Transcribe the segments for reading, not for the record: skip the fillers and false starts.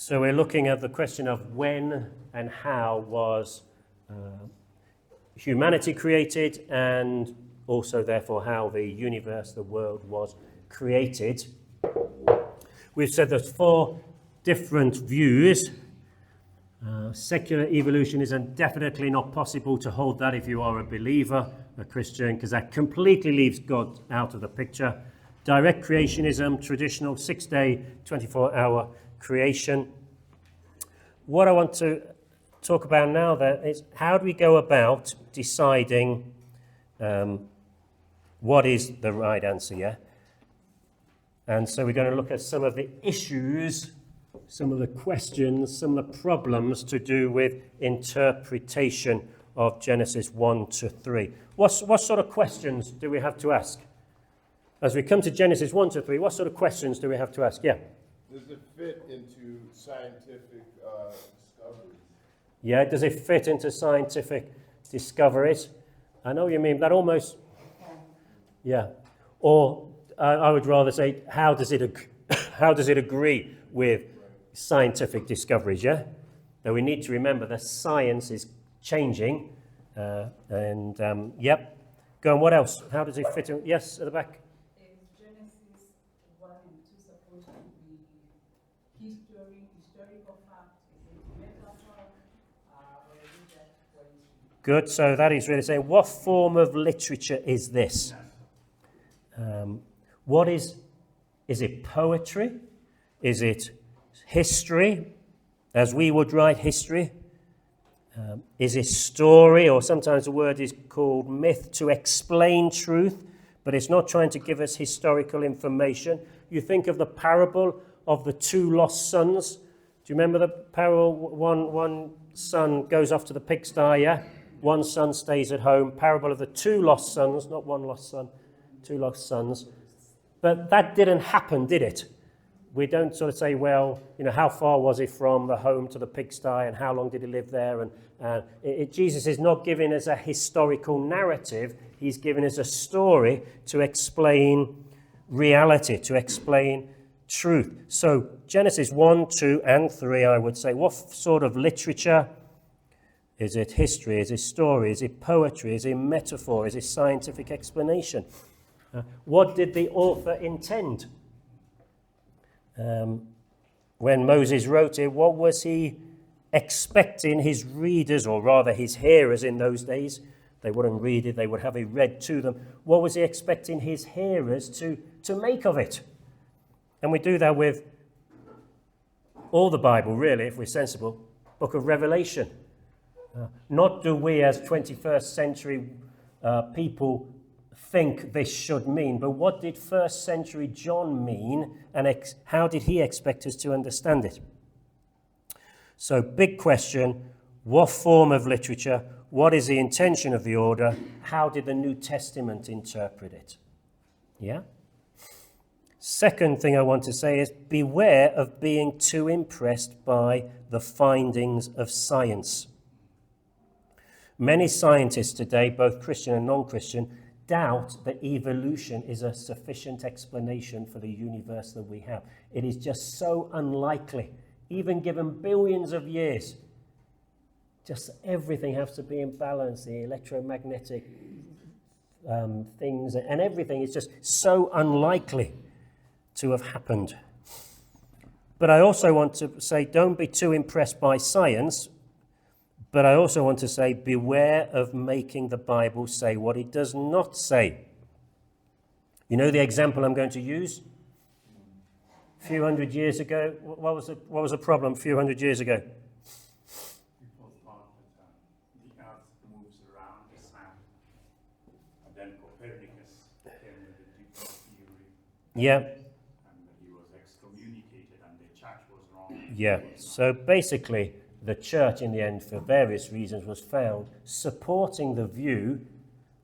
So we're looking at the question of when and how was humanity created, and also therefore how the universe, the world, was created. We've said there's 4 different views. Secular evolutionism, definitely not possible to hold that if you are a believer, a Christian, because that completely leaves God out of the picture. Direct creationism, traditional 6-day, 24-hour creation. What I want to talk about now then is how do we go about deciding what is the right answer, yeah? And so we're going to look at some of the issues, some of the questions, some of the problems to do with interpretation of Genesis 1 to 3. What sort of questions do we have to ask? As we come to Genesis 1 to 3, what sort of questions do we have to ask? Yeah? Does it fit into scientific discoveries? Yeah, does it fit into scientific discoveries? I know what you mean, that almost... Yeah. Or I would rather say, how does it agree with scientific discoveries, yeah? Now we need to remember that science is changing, yep. Go on, what else? How does it fit in? Yes, at the back. Is Genesis 1 and 2 supposed to be historical fact? Is it metaphor? Or is it just poetry? Good, so that is really saying, what form of literature is this? What is it poetry? Is it history, as we would write history? Is it story, or sometimes the word is called myth, to explain truth, but it's not trying to give us historical information. You think of the parable of the 2 lost sons. Do you remember the parable? One son goes off to the pigsty, yeah? One son stays at home. Parable of the 2 lost sons, not one lost son, 2 lost sons. But that didn't happen, did it? We don't sort of say, well, how far was it from the home to the pigsty, and how long did he live there? And Jesus is not giving us a historical narrative. He's giving us a story to explain reality, to explain truth. So Genesis 1, 2, and 3, I would say, what sort of literature? Is it history? Is it story? Is it poetry? Is it metaphor? Is it scientific explanation? What did the author intend? When Moses wrote it, what was he expecting his readers, or rather his hearers in those days? They wouldn't read it, they would have it read to them. What was he expecting his hearers to make of it? And we do that with all the Bible, really, if we're sensible. Book of Revelation. Not do we as 21st century people think this should mean, but what did 1st century John mean, and how did he expect us to understand it? So, big question, what form of literature? What is the intention of the order? How did the New Testament interpret it? Yeah? Second thing I want to say is beware of being too impressed by the findings of science. Many scientists today, both Christian and non-Christian, doubt that evolution is a sufficient explanation for the universe that we have. It is just so unlikely, even given billions of years. Just everything has to be in balance, the electromagnetic things and everything is just so unlikely to have happened. But I also want to say, don't be too impressed by science. But I also want to say, beware of making the Bible say what it does not say. You know the example I'm going to use? A few hundred years ago, what was the problem a few hundred years ago? People thought that the earth moves around the sun. And then Copernicus came with the different theory. Yeah. And he was excommunicated, and the church was wrong. Yeah, so basically, the church in the end, for various reasons, was found supporting the view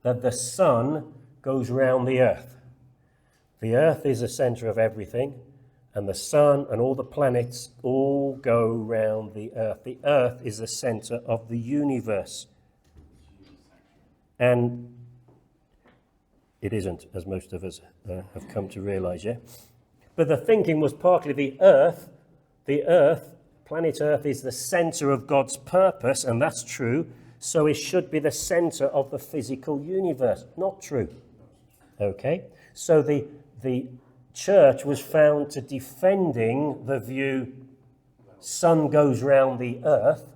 that the sun goes round the earth. The earth is the center of everything, and the sun and all the planets all go round the earth. The earth is the center of the universe. And it isn't, as most of us have come to realize, yeah? But the thinking was partly the earth planet Earth is the center of God's purpose, and that's true, so it should be the center of the physical universe. Not true. Okay? So the church was found to defending the view sun goes round the earth,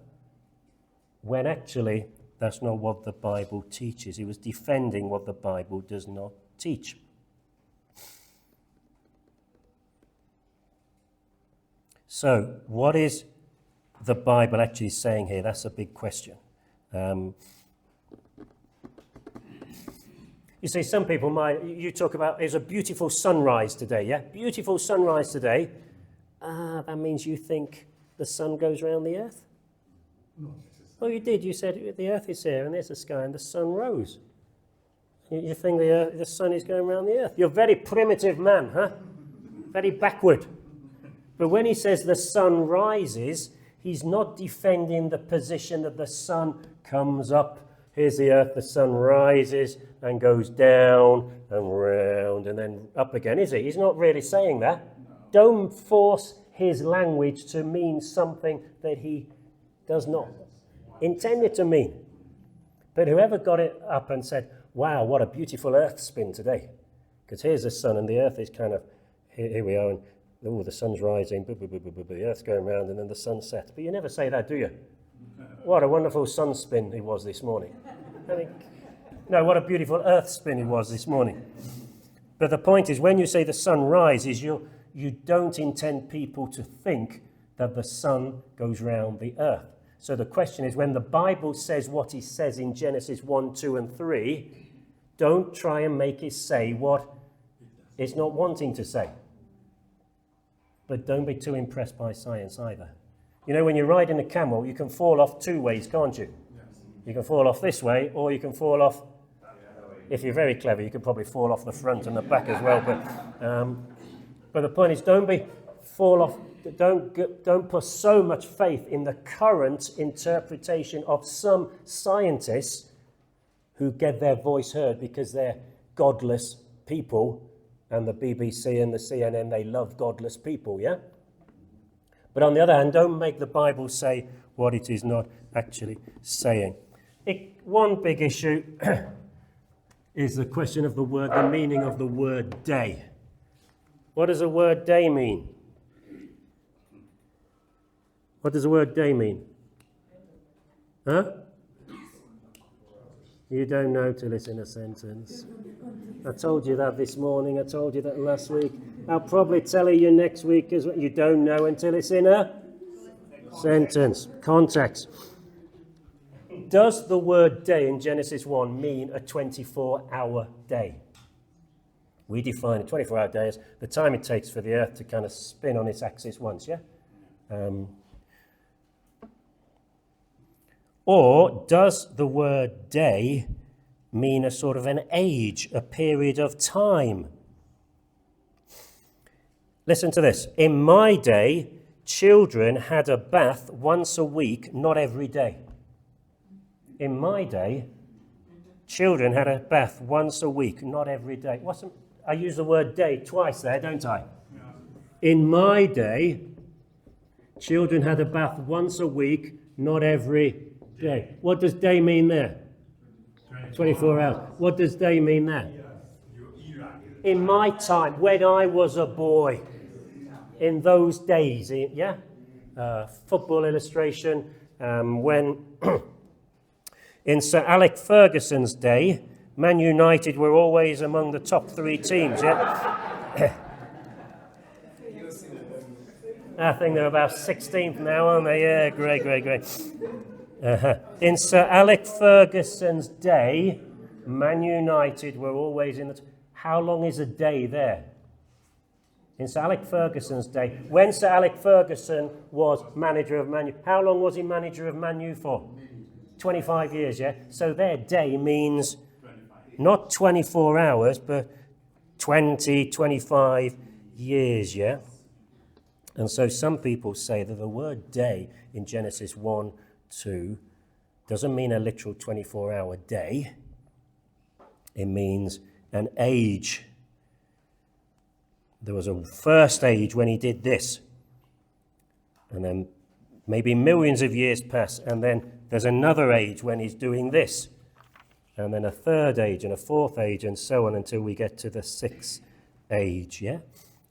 when actually that's not what the Bible teaches. He was defending what the Bible does not teach. So, what is the Bible actually saying here? That's a big question. You see, some people you talk about, there's a beautiful sunrise today, yeah? Beautiful sunrise today. That means you think the sun goes round the earth? No. Oh, you did. You said the earth is here and there's the sky and the sun rose. You think the sun is going round the earth? You're a very primitive man, huh? Very backward. But when he says the sun rises, he's not defending the position that the sun comes up. Here's the earth, the sun rises and goes down and round and then up again, is he? He's not really saying that. No. Don't force his language to mean something that he does not intend it to mean. But whoever got it up and said, wow, what a beautiful earth spin today. Because here's the sun and the earth is kind of, here we are, and oh, the sun's rising, the earth's going round, and then the sun sets. But you never say that, do you? What a wonderful sun spin it was this morning. I mean, no, what a beautiful earth spin it was this morning. But the point is, when you say the sun rises, you don't intend people to think that the sun goes round the earth. So the question is, when the Bible says what it says in Genesis 1, 2, and 3, don't try and make it say what it's not wanting to say. But don't be too impressed by science either. You know, when you're riding a camel, you can fall off two ways, can't you? Yes. You can fall off this way, or you can fall off, if you're very clever, you can probably fall off the front and the back as well. But the point is, don't put so much faith in the current interpretation of some scientists who get their voice heard because they're godless people, and the BBC and the CNN, they love godless people, yeah? But on the other hand, don't make the Bible say what it is not actually saying. One big issue is the question of the meaning of the word day. What does the word day mean? What does the word day mean? Huh? You don't know till it's in a sentence. I told you that this morning, I told you that last week. I'll probably tell you next week as well. You don't know until it's in a sentence. Context. Does the word day in Genesis 1 mean a 24-hour day? We define a 24-hour day as the time it takes for the earth to kind of spin on its axis once, yeah? Or does the word day mean a sort of an age, a period of time? Listen to this. In my day, children had a bath once a week, not every day. In my day, children had a bath once a week, not every day. I use the word day twice there, don't I? In my day, children had a bath once a week, not every day. What does day mean there? 24 hours. What does day mean there? In my time, when I was a boy, in those days, yeah? Football illustration, when in Sir Alex Ferguson's day, Man United were always among the top 3 teams, yeah? I think they're about 16th now, aren't they? Yeah, great. In Sir Alex Ferguson's day, Man United were always in the... How long is a day there? In Sir Alex Ferguson's day, when Sir Alex Ferguson was manager of Man U, how long was he manager of Man U for? 25 years, yeah? So their day means not 24 hours, but 20, 25 years, yeah? And so some people say that the word day in Genesis 1, 2 doesn't mean a literal 24-hour day. It means an age. There was a first age when he did this. And then Maybe millions of years pass, and then there's another age when he's doing this, and then a third age and a fourth age, and so on until we get to the sixth age, yeah?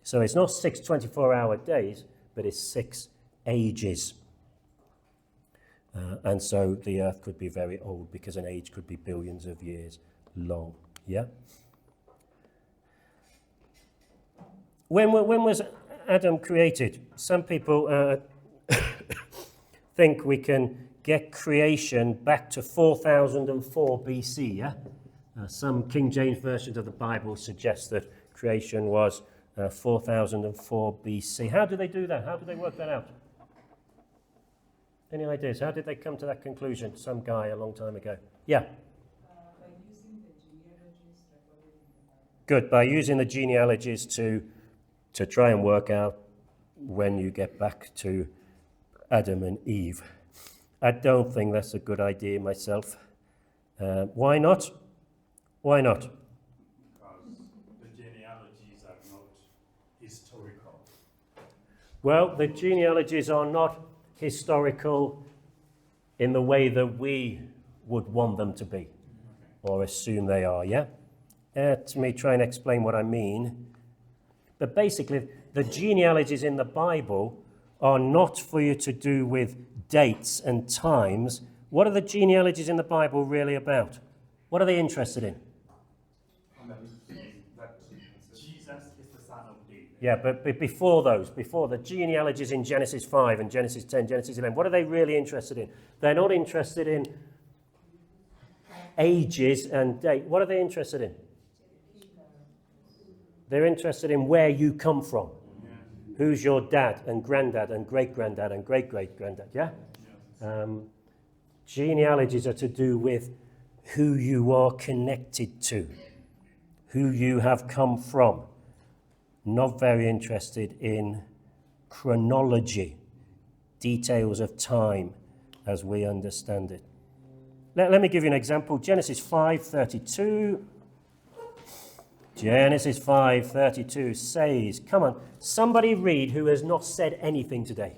So it's not 6 24-hour days, but it's 6 ages. And so the earth could be very old because an age could be billions of years long, yeah? When was Adam created? Some people think we can get creation back to 4004 BC, yeah? Some King James versions of the Bible suggest that creation was 4004 BC. How do they do that? How do they work that out? Any ideas? How did they come to that conclusion? Some guy a long time ago. Yeah? By using the genealogies recorded in the Bible. Good. By using the genealogies to try and work out when you get back to Adam and Eve. I don't think that's a good idea myself. Why not? Why not? Because the genealogies are not historical. Well, the genealogies are not historical in the way that we would want them to be, or assume they are, yeah? Let me try and explain what I mean. But basically, the genealogies in the Bible are not for you to do with dates and times. What are the genealogies in the Bible really about? What are they interested in? That Jesus is the son of David. Yeah, but before the genealogies in Genesis 5 and Genesis 10, Genesis 11, what are they really interested in? They're not interested in ages and date. What are they interested in? They're interested in where you come from. Who's your dad and granddad and great-granddad and great-great-granddad, yeah? Genealogies are to do with who you are connected to, who you have come from. Not very interested in chronology, details of time as we understand it. Let me give you an example. Genesis 5:32. Genesis 5:32 says, come on, somebody read who has not said anything today.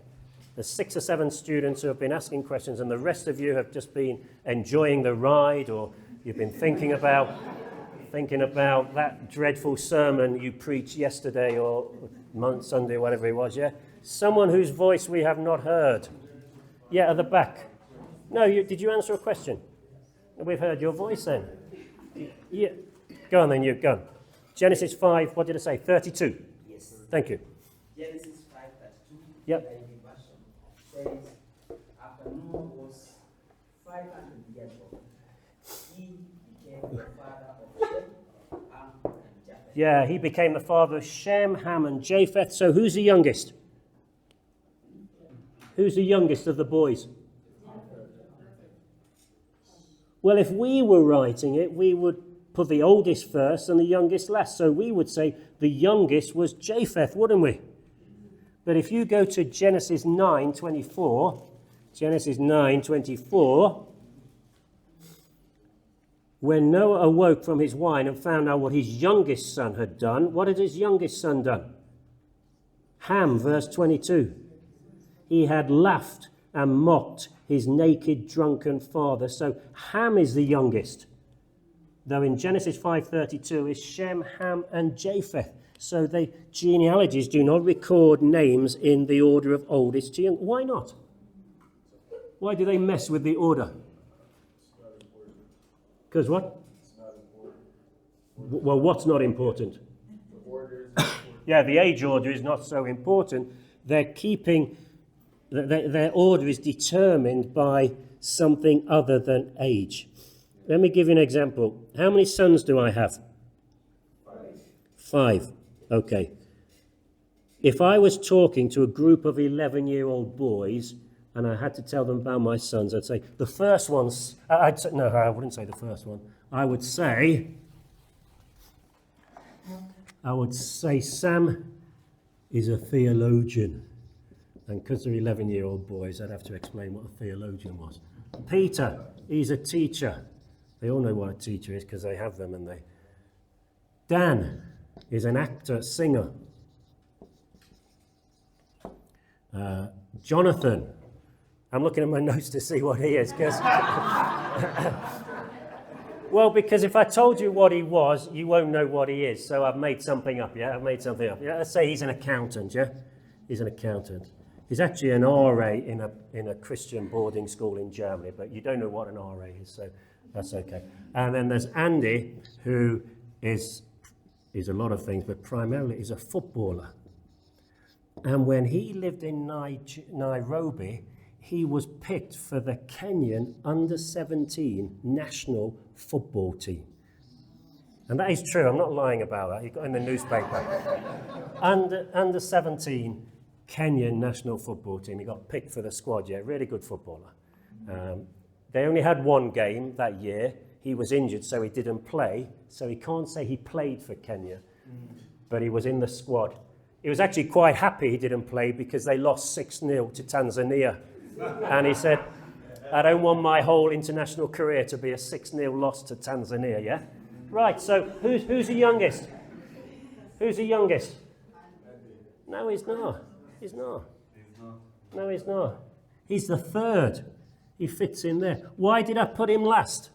There's 6 or 7 students who have been asking questions, and the rest of you have just been enjoying the ride, or you've been thinking about that dreadful sermon you preached yesterday or Sunday, whatever it was, yeah? Someone whose voice we have not heard. Yeah, at the back. No, did you answer a question? We've heard your voice then. Yeah. Go on then, you go on. Genesis 5, what did I say? 32. Yes. Thank you. Genesis 5:32. Yep. NIV version says, after Noah was 500 years old, he became the father of Shem, Ham, and Japheth. Yeah, he became the father of Shem, Ham, and Japheth. So who's the youngest? Who's the youngest of the boys? Well, if we were writing it, we would put the oldest first and the youngest last. So we would say the youngest was Japheth, wouldn't we? But if you go to Genesis 9:24, Genesis 9:24, when Noah awoke from his wine and found out what his youngest son had done, what had his youngest son done? Ham, verse 22. He had laughed and mocked his naked, drunken father. So Ham is the youngest. Though in Genesis 5:32 is Shem, Ham, and Japheth. So the genealogies do not record names in the order of oldest to young. Why not? Why do they mess with the order? Because what? It's not important. Well, what's not important? The order is important. Yeah, the age order is not so important. They're keeping, their order is determined by something other than age. Let me give you an example. How many sons do I have? 5. Okay. If I was talking to a group of 11-year-old boys and I had to tell them about my sons, I'd say, the first one's... I wouldn't say the first one. I would say Sam is a theologian. And because they're 11-year-old boys, I'd have to explain what a theologian was. Peter, he's a teacher. They all know what a teacher is because they have them, and they... Dan is an actor, singer. Jonathan I'm looking at my notes to see what he is. Well, because if I told you what he was, you won't know what he is. So I've made something up, yeah? I've made something up. Yeah, let's say he's an accountant, yeah? He's an accountant. He's actually an RA in a Christian boarding school in Germany, but you don't know what an RA is, so that's okay. And then there's Andy, who is a lot of things, but primarily is a footballer. And when he lived in Nairobi, he was picked for the Kenyan under-17 national football team. And that is true, I'm not lying about that, he got in the newspaper. Under-17 Kenyan national football team, he got picked for the squad, yeah, really good footballer. They only had one game that year, he was injured so he didn't play, so he can't say he played for Kenya, but he was in the squad. He was actually quite happy he didn't play because they lost 6-0 to Tanzania. And he said, I don't want my whole international career to be a 6-0 loss to Tanzania, yeah? Right, so who's the youngest? Who's the youngest? No, he's not. He's not. No, he's not. He's the third. He fits in there. Why did I put him last?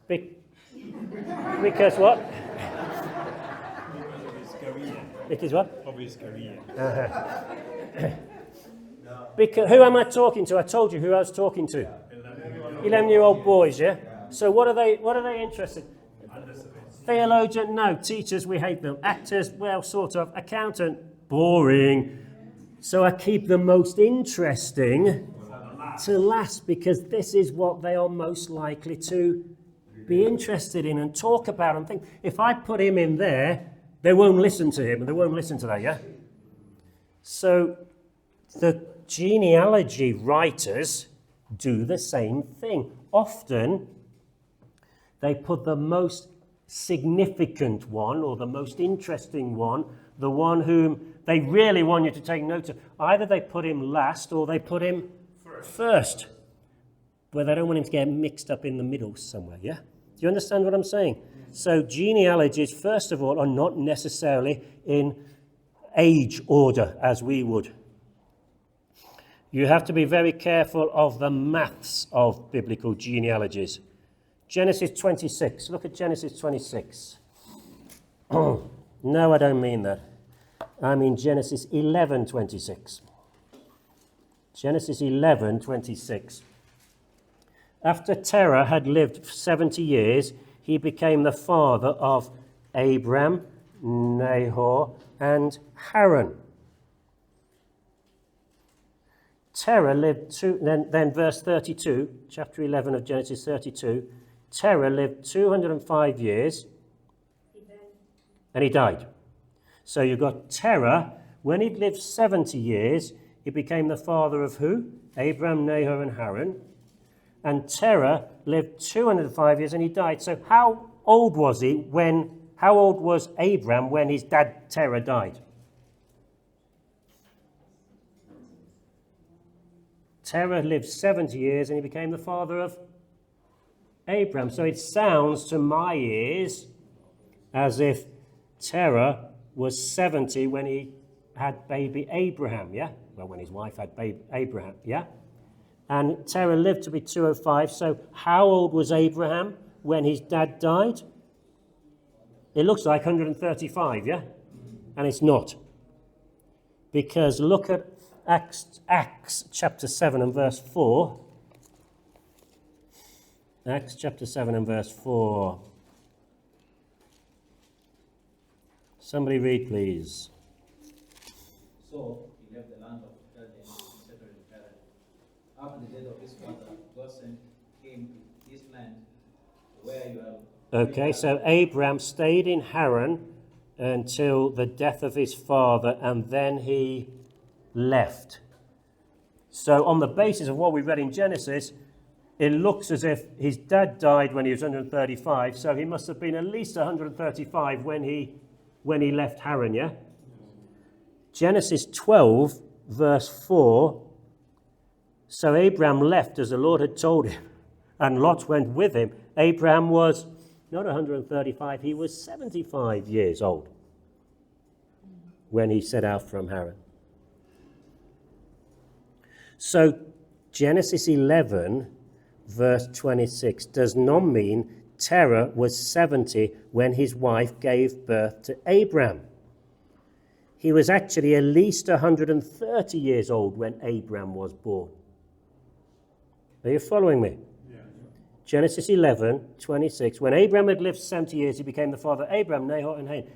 Because what? Because what? Of his career. Because who am I talking to? I told you who I was talking to. 11-year-old boys, yeah? So what are they interested in? Theologian, no. Teachers, we hate them. Actors, well, sort of. Accountant, boring. So I keep the most interesting to last because this is what they are most likely to be interested in and talk about and think. If I put him in there, they won't listen to him and they won't listen to that, yeah? So the genealogy writers do the same thing. Often they put the most significant one or the most interesting one, the one whom they really want you to take note of. Either they put him last or they put him first. But they don't want him to get mixed up in the middle somewhere, yeah? Do you understand what I'm saying? So genealogies, first of all, are not necessarily in age order as we would. You have to be very careful of the maths of biblical genealogies. Genesis 26. Look at Genesis 26. No, I don't mean that. I mean Genesis 11:26. Genesis 11:26. After Terah had lived 70 years, he became the father of Abram, Nahor, and Haran. Terah lived then verse 32, chapter 11 of Genesis 32. Terah lived 205 years and he died. So you've got Terah, when he'd lived 70 years, he became the father of who? Abram, Nahor, and Haran. And Terah lived 205 years and he died. So how old was Abram when his dad Terah died? Terah lived 70 years and he became the father of Abram. So it sounds to my ears as if Terah was 70 when he had baby Abraham, yeah? Well, when his wife had baby Abraham, yeah? And Terah lived to be 205. So how old was Abraham when his dad died? It looks like 135, yeah? And it's not. Because look at Acts chapter 7 and verse 4. Acts chapter 7 and verse 4. Somebody read, please. So he left the land of Chaldeans and settled in Haran. After the death of his father, God sent him to this land where you are. Okay, so Abraham stayed in Haran until the death of his father, and then he left. So on the basis of what we read in Genesis, it looks as if his dad died when he was 135, so he must have been at least 135 when he left Haran, yeah? Genesis 12, verse 4, so Abraham left as the Lord had told him, and Lot went with him. Abraham was not 135, he was 75 years old when he set out from Haran. So Genesis 11, verse 26, does not mean Terah was 70 when his wife gave birth to Abram. He was actually at least 130 years old when Abram was born. Are you following me? Yeah. Genesis 11, 26. When Abram had lived 70 years, he became the father of Abram, Nahor, and Haran.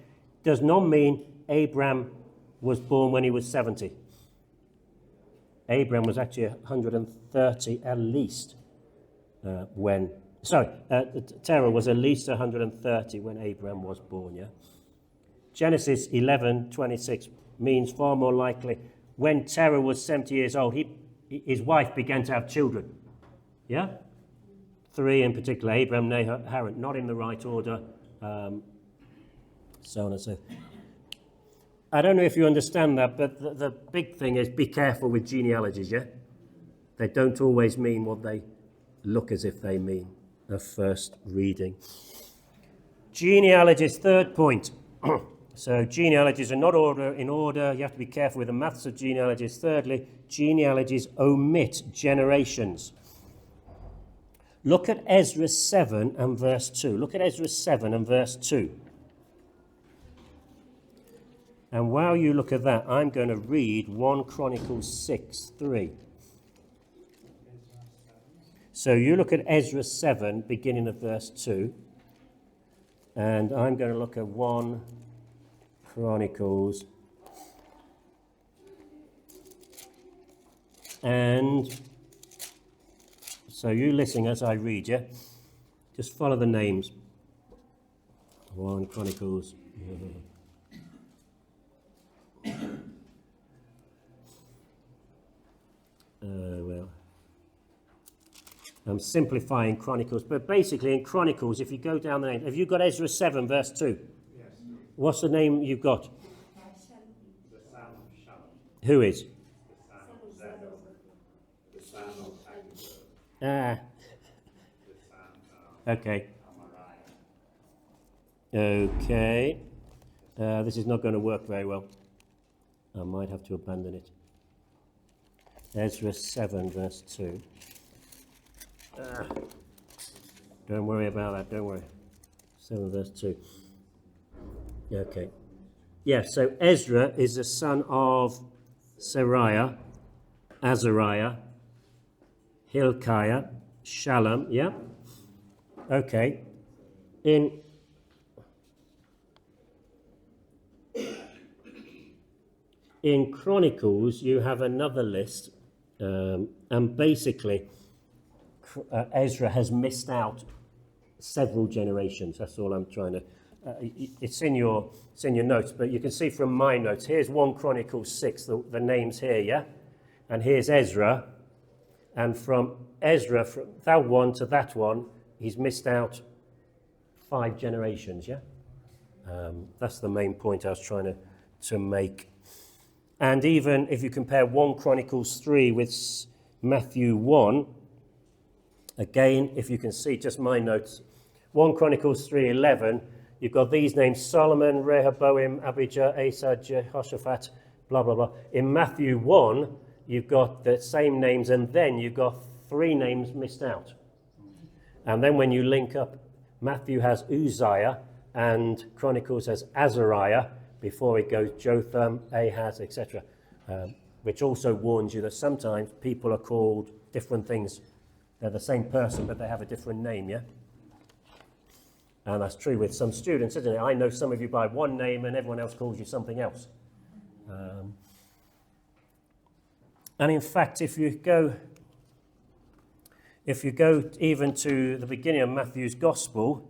Does not mean Abram was born when he was 70. Abram was actually 130 at least Terah was at least 130 when Abram was born, yeah? Genesis 11, 26 means far more likely when Terah was 70 years old, his wife began to have children. Yeah? 3 in particular, Abram, Nahor, Haran, not in the right order, so on and so forth. I don't know if you understand that, but the big thing is be careful with genealogies, yeah? They don't always mean what they look as if they mean at first reading. Genealogies, third point. So genealogies are not in order. You have to be careful with the maths of genealogies. Thirdly, genealogies omit generations. Look at Ezra 7 and verse 2. Look at Ezra 7 and verse 2. And while you look at that, I'm going to read 1 Chronicles 6, 3. So you look at Ezra 7, beginning of verse 2. And I'm going to look at 1 Chronicles. And so you listen as I read, yeah? Just follow the names. 1 Chronicles. Well, I'm simplifying Chronicles, but basically in Chronicles, if you go down the name, have you got Ezra 7, verse 2? Yes. What's the name you've got? The son of Shalom. Who is? The son of Zadok. The son of Ahitub. Ah, The son of okay. Amariah. Okay. This is not going to work very well. I might have to abandon it. Ezra 7, verse 2. Don't worry about that, don't worry. 7, verse 2. Okay. Yeah, so Ezra is the son of Sariah, Azariah, Hilkiah, Shallum, yeah? Okay. In Chronicles, you have another list, and basically, Ezra has missed out several generations. That's all I'm trying to. It's in your notes, but you can see from my notes. Here's 1 Chronicles 6. The names here, yeah, and here's Ezra, and from Ezra, from that one to that one, he's missed out 5 generations. Yeah, that's the main point I was trying to make. And even if you compare 1 Chronicles 3 with Matthew 1, again, if you can see just my notes, 1 Chronicles 3:11, you've got these names: Solomon, Rehoboam, Abijah, Asa, Jehoshaphat, blah, blah, blah. In Matthew 1, you've got the same names, and then you've got 3 names missed out. And then when you link up, Matthew has Uzziah, and Chronicles has Azariah, before it goes Jotham, Ahaz, etc., which also warns you that sometimes people are called different things. They're the same person, but they have a different name, yeah? And that's true with some students, isn't it? I know some of you by one name and everyone else calls you something else. And in fact, if you go even to the beginning of Matthew's Gospel,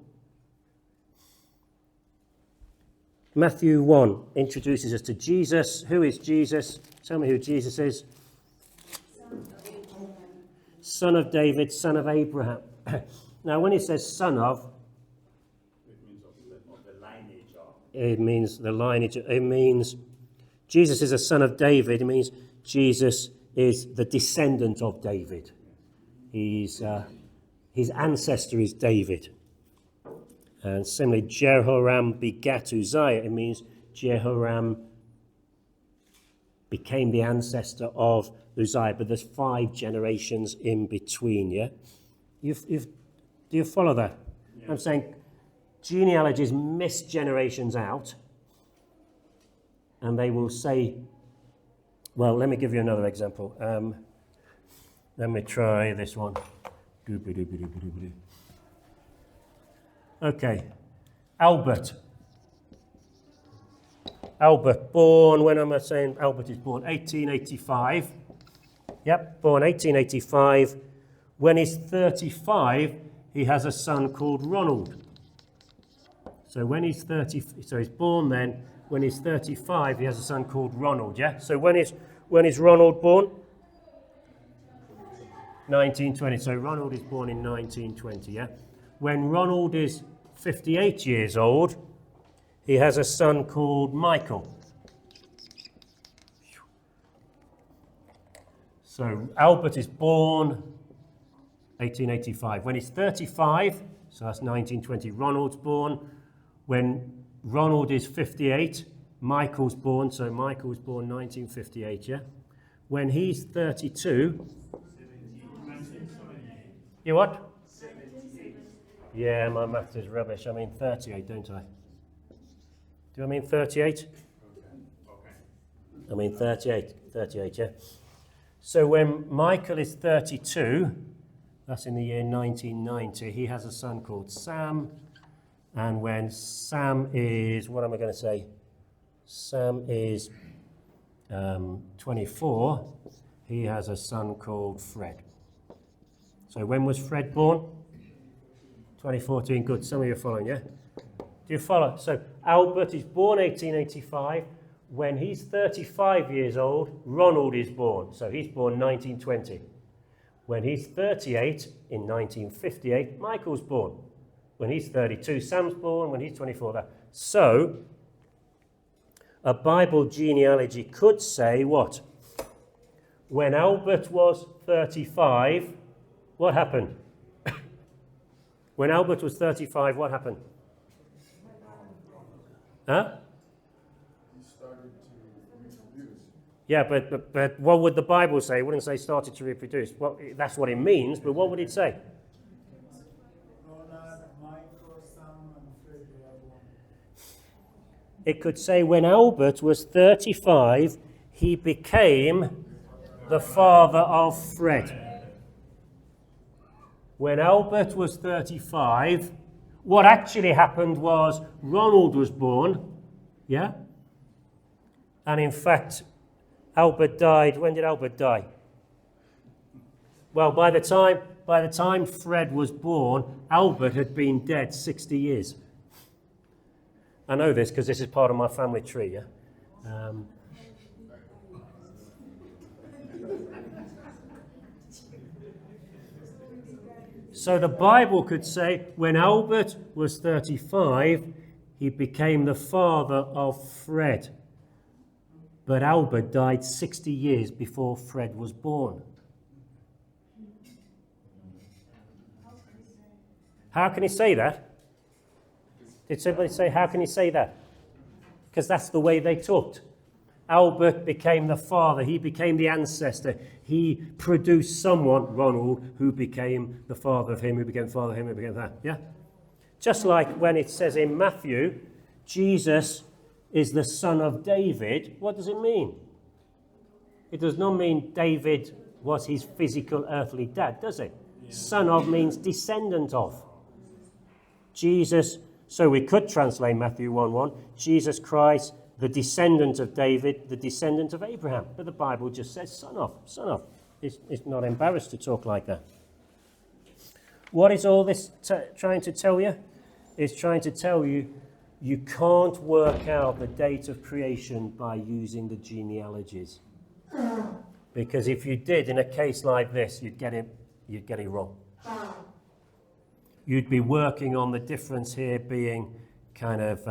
Matthew 1 introduces us to Jesus. Who is Jesus? Tell me who Jesus is. Son of David, son of Abraham. Now, when it says son of, It means of the lineage of. it means the lineage. It means Jesus is a son of David. It means Jesus is the descendant of David. His ancestor is David. And similarly, Jehoram begat Uzziah. It means Jehoram became the ancestor of Uzziah, but there's 5 generations in between, yeah? Do you follow that? Yeah. I'm saying genealogies miss generations out, and they will say, well, let me give you another example. Let me try this one. Okay, Albert. Albert, born, when am I saying Albert is born? 1885. Yep, born 1885. When he's 35, he has a son called Ronald. So when he's he's born then. When he's 35, he has a son called Ronald, yeah? So when is Ronald born? 1920. So Ronald is born in 1920, yeah? When Ronald is 58 years old, he has a son called Michael. So Albert is born 1885. When he's 35, so that's 1920, Ronald's born. When Ronald is 58, Michael's born, so Michael's born 1958, yeah? When he's 32... You what? 78. Yeah, my math is rubbish. I mean 38, don't I? Do I mean 38? I mean 38, yeah? So when Michael is 32, that's in the year 1990, he has a son called Sam. And when Sam is, what am I going to say? Sam is 24, he has a son called Fred. So when was Fred born? 2014, good. Some of you are following, yeah? Do you follow? So Albert is born 1885. When he's 35 years old, Ronald is born. So he's born 1920. When he's 38, in 1958, Michael's born. When he's 32, Sam's born. When he's 24, that. So, a Bible genealogy could say what? When Albert was 35, what happened? When Albert was 35, what happened? Huh? He started to reproduce. Yeah, but what would the Bible say? It wouldn't say started to reproduce. Well, that's what it means, but what would it say? It could say when Albert was 35, he became the father of Fred. When Albert was 35, what actually happened was Ronald was born, yeah? And in fact, Albert died. When did Albert die? Well, by the time Fred was born, Albert had been dead 60 years. I know this because this is part of my family tree, yeah? So the Bible could say when Albert was 35, he became the father of Fred. But Albert died 60 years before Fred was born. How can he say that? Did somebody say, how can he say that? Because that's the way they talked. Albert became the father. He became the ancestor. He produced someone, Ronald, who became the father of him, who became the father of him, who became that. Yeah? Just like when it says in Matthew, Jesus is the son of David. What does it mean? It does not mean David was his physical earthly dad, does it? Yeah. Son of means descendant of. Jesus, so we could translate Matthew 1:1, Jesus Christ, the descendant of David, the descendant of Abraham. But the Bible just says son of, son of. It's not embarrassed to talk like that. What is all this trying to tell you? It's trying to tell you you can't work out the date of creation by using the genealogies. Because if you did, in a case like this, you'd get it wrong. You'd be working on the difference here being kind of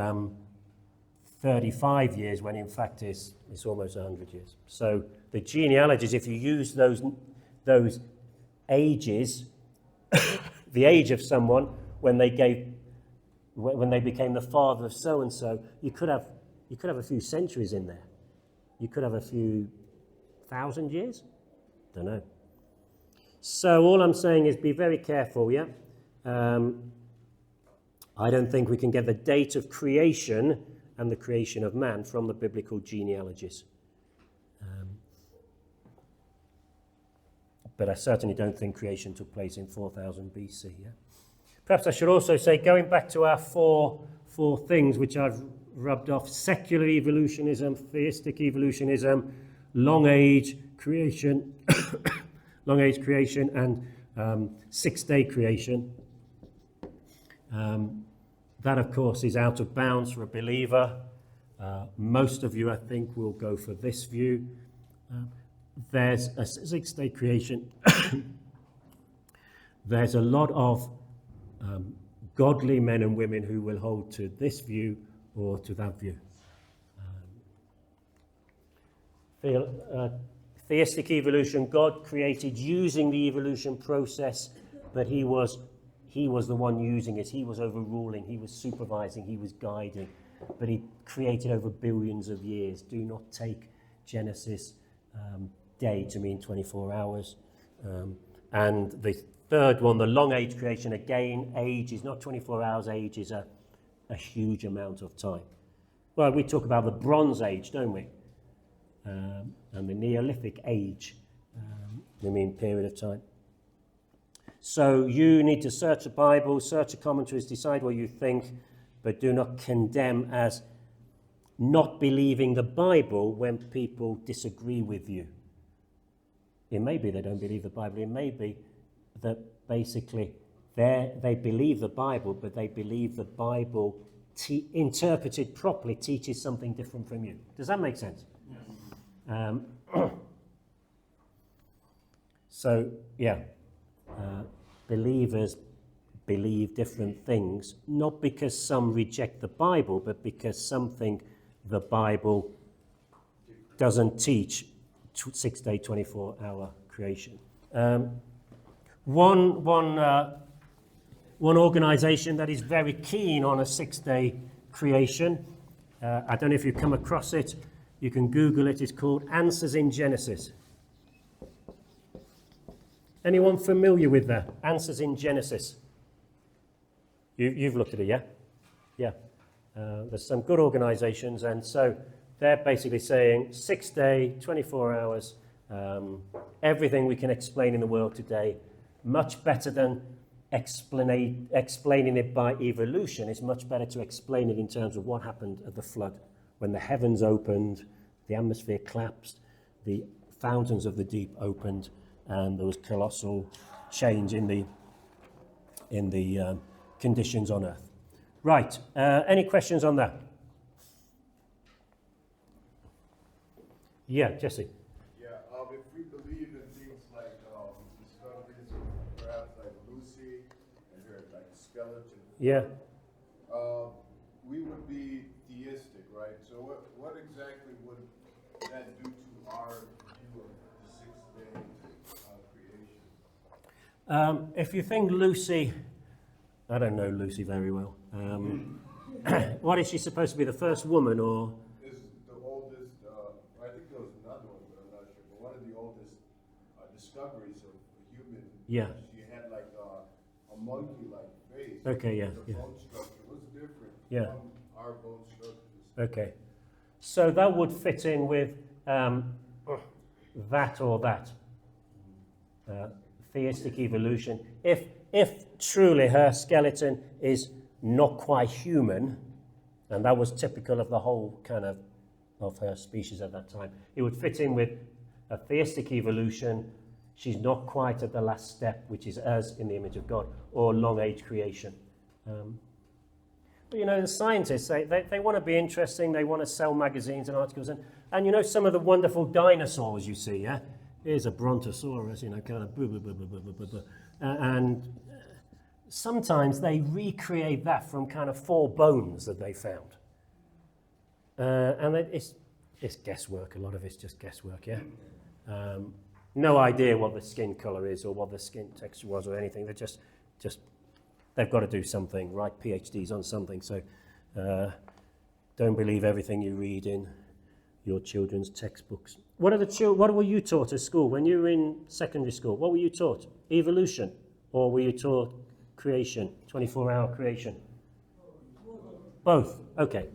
35 years, when in fact it's almost 100 years. So the genealogies, if you use those ages, the age of someone when they became the father of so and so, you could have a few centuries in there. You could have a few thousand years. Don't know. So all I'm saying is be very careful, yeah? I don't think we can get the date of creation and the creation of man from the biblical genealogies. But I certainly don't think creation took place in 4000 BC, yeah? Perhaps I should also say, going back to our four things which I've rubbed off: secular evolutionism, theistic evolutionism, long age creation, and six-day creation. That, of course, is out of bounds for a believer. Most of you, I think, will go for this view. There's a six-day creation. There's a lot of godly men and women who will hold to this view or to that view. Theistic evolution, God created using the evolution process, but he was the one using it. He was overruling, he was supervising, he was guiding, but he created over billions of years. Do not take Genesis day to mean 24 hours. And the third one, the long age creation, again, age is not 24 hours, age is a huge amount of time. Well, we talk about the Bronze Age, don't we? And the Neolithic age, we mean period of time. So you need to search the Bible, search the commentaries, decide what you think, but do not condemn as not believing the Bible when people disagree with you. It may be they don't believe the Bible. It may be that basically they believe the Bible, but they believe the Bible interpreted properly teaches something different from you. Does that make sense? So, yeah, believers believe different things, not because some reject the Bible, but because something the Bible doesn't teach 6-day, 24-hour creation. One organization that is very keen on a 6-day creation, I don't know if you've come across it, you can Google it, it's called Answers in Genesis. Anyone familiar with that? Answers in Genesis. You've looked at it, yeah? Yeah. There's some good organizations, and so they're basically saying 6-day, 24 hours, everything we can explain in the world today, much better than explaining it by evolution. It's much better to explain it in terms of what happened at the flood. When the heavens opened, the atmosphere collapsed, the fountains of the deep opened, and there was colossal change in the conditions on earth. Right, any questions on that? Yeah, Jesse. Yeah, if we believe in things like discoveries, perhaps like Lucy and her like skeleton, Yeah. We would be theistic, right? So what exactly would that do to our view of the 6-day creation? If you think Lucy, I don't know Lucy very well. What is she supposed to be, the first woman, or? Is the oldest, I think there was another one, but I'm not sure, but one of the oldest discoveries of a human. Yeah. She had like a monkey-like face. Okay, yeah, The yeah. bone structure was different Yeah. from our bone structures. Okay. So that would fit in with that or that. Theistic evolution. If truly her skeleton is not quite human, and that was typical of the whole kind of her species at that time, it would fit in with a theistic evolution. She's not quite at the last step, which is us in the image of God, or long age creation. But you know, the scientists, they want to be interesting, they want to sell magazines and articles, and you know, some of the wonderful dinosaurs you see, yeah? Here's a brontosaurus, you know, kind of blah, blah, blah, blah, blah, blah, blah. And sometimes they recreate that from kind of 4 bones that they found. And it's guesswork, a lot of it's just guesswork, yeah? No idea what the skin color is or what the skin texture was or anything. They're just they've got to do something, write PhDs on something. So don't believe everything you read in your children's textbooks. What were you taught at school when you were in secondary school? What were you taught? Evolution, or were you taught creation, 24-hour creation? Both. Okay.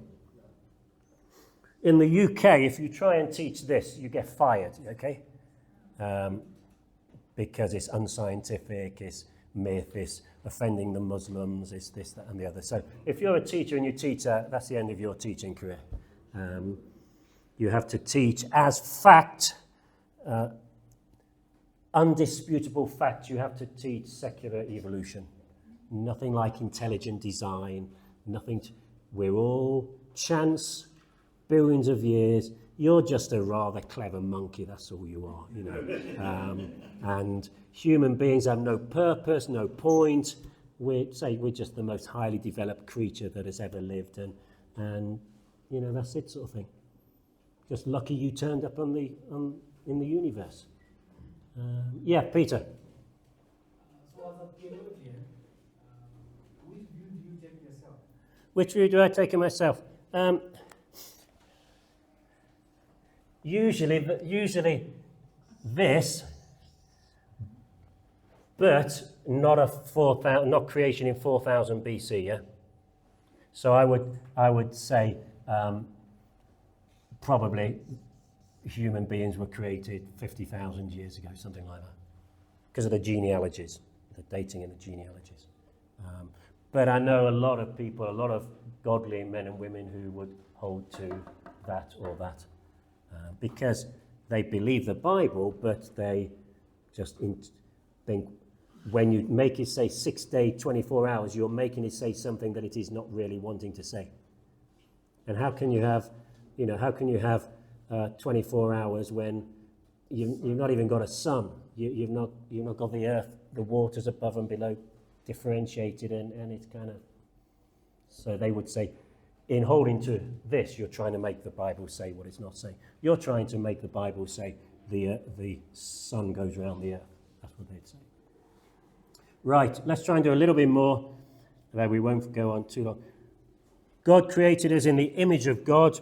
In the UK, if you try and teach this, you get fired. Okay, because it's unscientific, it's myth, it's offending the Muslims, it's this, that, and the other. So if you're a teacher and you teach that, that's the end of your teaching career. You have to teach as fact, undisputable fact. You have to teach secular evolution. Nothing like intelligent design, nothing. We're all chance, billions of years. You're just a rather clever monkey, that's all you are, you know. And human beings have no purpose, no point. We're just the most highly developed creature that has ever lived, and you know, that's it, sort of thing. Just lucky you turned up in the universe. Yeah, Peter. So as a theologian, which view do you take yourself? Which view do I take of myself? Usually this, but not creation in 4000 BC. Yeah. So I would say probably human beings were created 50,000 years ago, something like that, because of the genealogies, the dating and the genealogies. But I know a lot of people, a lot of godly men and women who would hold to that or that, because they believe the Bible, but they just think when you make it say 6 days, 24 hours, you're making it say something that it is not really wanting to say. And how can you have 24 hours when you've not even got a sun? You've not got the earth, the waters above and below differentiated, and it's kind of. So they would say, in holding to this, you're trying to make the Bible say what it's not saying. You're trying to make the Bible say the sun goes around the earth. That's what they'd say. Right, let's try and do a little bit more, though we won't go on too long. God created us in the image of God.